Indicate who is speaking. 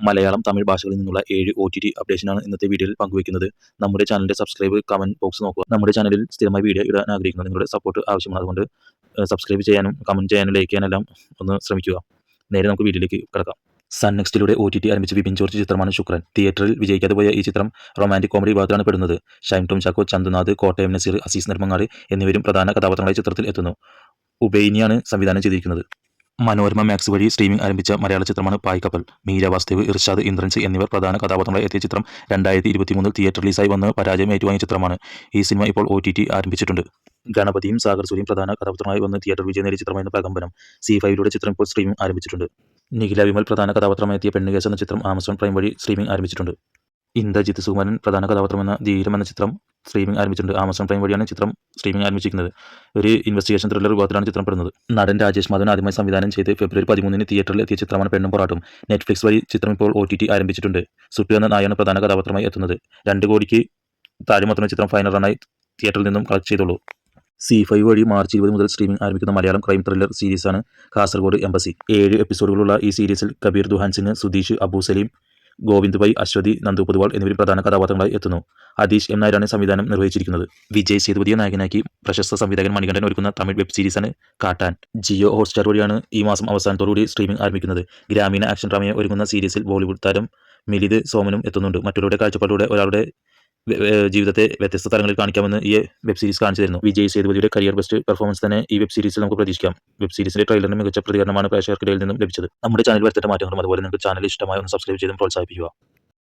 Speaker 1: മലയാളം, തമിഴ് ഭാഷകളിൽ നിന്നുള്ള 7 OTT അപ്ഡേഷനാണ് ഇന്നത്തെ വീഡിയോയിൽ പങ്കുവയ്ക്കുന്നത്. നമ്മുടെ ചാനലിന്റെ സബ്സ്ക്രൈബ്, കമന്റ് ബോക്സ് നോക്കുക. നമ്മുടെ ചാനലിൽ സ്ഥിരമായി വീഡിയോ ഇടാൻ ആഗ്രഹിക്കുന്നു. നിങ്ങളുടെ സപ്പോർട്ട് ആവശ്യമാണ്. അതുകൊണ്ട് സബ്സ്ക്രൈബ് ചെയ്യാനും കമന്റ് ചെയ്യാനും ലൈക്ക് ചെയ്യാനെല്ലാം ഒന്ന് ശ്രമിക്കുക. നേരെ നമുക്ക് വീഡിയോയിലേക്ക് കിടക്കാം. സൺ നെക്സ്റ്റിലൂടെ OTT ആരംഭിച്ച വിപിൻ ജോർജ് ചിത്രമാണ് ശുക്രൻ. തിയേറ്ററിൽ വിജയിക്കാതെ പോയ ഈ ചിത്രം റൊമാന്റിക് കോമഡി വിഭാഗത്തിലാണ് പെടുന്നത്. ഷൈൻ ടോം ചാക്കോ, ചന്തുനാഥ്, കോട്ടയം നസീർ, അസീസ് നെടുമങ്ങാട് എന്നിവരും പ്രധാന കഥാപാത്രങ്ങളായി ചിത്രത്തിൽ എത്തുന്നു. ഉബൈനിയാണ് സംവിധാനം ചെയ്തിരിക്കുന്നത്. മനോരമ മാക്സ് വഴി സ്ട്രീമിംഗ് ആരംഭിച്ച മലയാള ചിത്രമാണ് പായ്ക്കപ്പൽ. മീര വാസ്തവ്, ഇർഷാദ്, ഇന്ദ്രൻസ് എന്നിവർ പ്രധാന കഥാപാത്രങ്ങളായി എത്തിയ ചിത്രം 2023 തിയേറ്റർ റിലീസായി വന്ന് പരാജയം ഏറ്റുവാങ്ങിയ ചിത്രമാണ്. ഈ സിനിമ ഇപ്പോൾ OTT ആരംഭിച്ചിട്ടുണ്ട്. ഗണപതിയും സാഗർ സൂരിയും പ്രധാന കഥാപാത്രമായി വന്ന് തിയേറ്റർ വിജയം നേടിയ ചിത്രമായിരുന്നു പ്രകമ്പനം. C5 ചിത്രം ഇപ്പോൾ സ്ട്രീമിംഗ് ആരംഭിച്ചിട്ടുണ്ട്. നിഖില വിമൽ പ്രധാന കഥാപാത്രമായി എത്തിയ പെണ്ണുകേസ് എന്ന ചിത്രം ആമസോൺ പ്രൈം വഴി സ്ട്രീമിംഗ് ആരംഭിച്ചിട്ടുണ്ട്. ഇന്ദ്രജിത്ത് സുകുമാരൻ പ്രധാന കഥാപാത്രമെന്ന ധീരം എന്ന ചിത്രം സ്ട്രീമിംഗ് ആരംഭിച്ചിട്ടുണ്ട്. ആമസോൺ പ്രൈം വഴിയാണ് ചിത്രം സ്ട്രീമിംഗ് ആരംഭിച്ചിരിക്കുന്നത്. ഒരു ഇൻവെസ്റ്റിഗേഷൻ ത്രില്ലർ വിഭാഗത്തിലാണ് ചിത്രം പെടുന്നത്. നടൻ രാജേഷ് മാധവൻ ആദ്യമായി സംവിധാനം ചെയ്ത് ഫെബ്രുവരി 13 തിയേറ്ററിൽ എത്തിയ ചിത്രമാണ് പെണ്ണും പൊറാട്ടും. നെറ്റ്ഫ്ലിക്സ് വഴി ചിത്രം ഇപ്പോൾ OTT ആരംഭിച്ചിട്ടുണ്ട്. സുട്ടു എന്ന നായാണ് പ്രധാന കഥാപാത്രമായി എത്തുന്നത്. 2 കോടിക്ക് താഴെ മാത്രമേ ചിത്രം ഫൈനൽ റണ്ണായി തിയേറ്ററിൽ നിന്നും കളക്ട് ചെയ്തുള്ളൂ. C5 വഴി മാർച്ച് 20 മുതൽ സ്ട്രീമിംഗ് ആരംഭിക്കുന്ന മലയാളം ക്രൈം ത്രില്ലർ സീരീസാണ് കാസർഗോഡ് എംബസി. 7 എപ്പിസോഡുകളുള്ള ഈ സീരീസിൽ കബീർ ദുഹാൻ സിംഗ്, സുധീഷ്, അബു സലീം, ഗോവിന്ദ് ഭായ്, അശ്വതി, നന്ദു പൊതുവാൾ എന്നിവരും പ്രധാന കഥാപാത്രങ്ങളായി എത്തുന്നു. അതീഷ് M. നായരാണ് സംവിധാനം നിർവഹിച്ചിരിക്കുന്നത്. വിജയ് സേതുപതിയെ നായകനാക്കി പ്രശസ്ത സംവിധായകൻ മണികണ്ഠൻ ഒരുക്കുന്ന തമിഴ് വെബ് സീരീസാണ് കാട്ടാൻ. ജിയോ ഹോട്ട്സ്റ്റാർ വഴിയാണ് ഈ മാസം അവസാനത്തോടുകൂടി സ്ട്രീമിംഗ് ആരംഭിക്കുന്നത്. ഗ്രാമീണ ആക്ഷൻ ഡ്രാമയെ ഒരുങ്ങുന്ന സീരീസിൽ ബോളിവുഡ് താരം മിലിത് സോമനും എത്തുന്നുണ്ട്. മറ്റുള്ളവരുടെ കാഴ്ചപ്പാടിലൂടെ ഒരാളുടെ ജീവിതത്തെ വ്യത്യസ്ത തലങ്ങളിൽ കാണിക്കാമെന്ന് ഈ വെബ് സീരീസ് കാണിച്ചു തരുന്നു. വിജയ് സേതുപതിയുടെ കരിയർ ബെസ്റ്റ് പെർഫോമൻസ് തന്നെ ഈ വെബ് സീരീസിൽ നമുക്ക് പ്രതീക്ഷിക്കാം. വെബ് സീരീസിന്റെ ട്രെയിലറിന് മികച്ച പ്രതികരണമാണ് പ്രേക്ഷകർക്കിടയിൽ നിന്നും ലഭിച്ചത്. നമ്മുടെ ചാനൽ വരുത്തേണ്ട മാറ്റങ്ങളും അതുപോലെ നിങ്ങൾക്ക് ചാനൽ ഇഷ്ടമായി ഒന്ന് സബ്സ്ക്രൈബ് ചെയ്തും പ്രോത്സാഹിപ്പിക്കുക.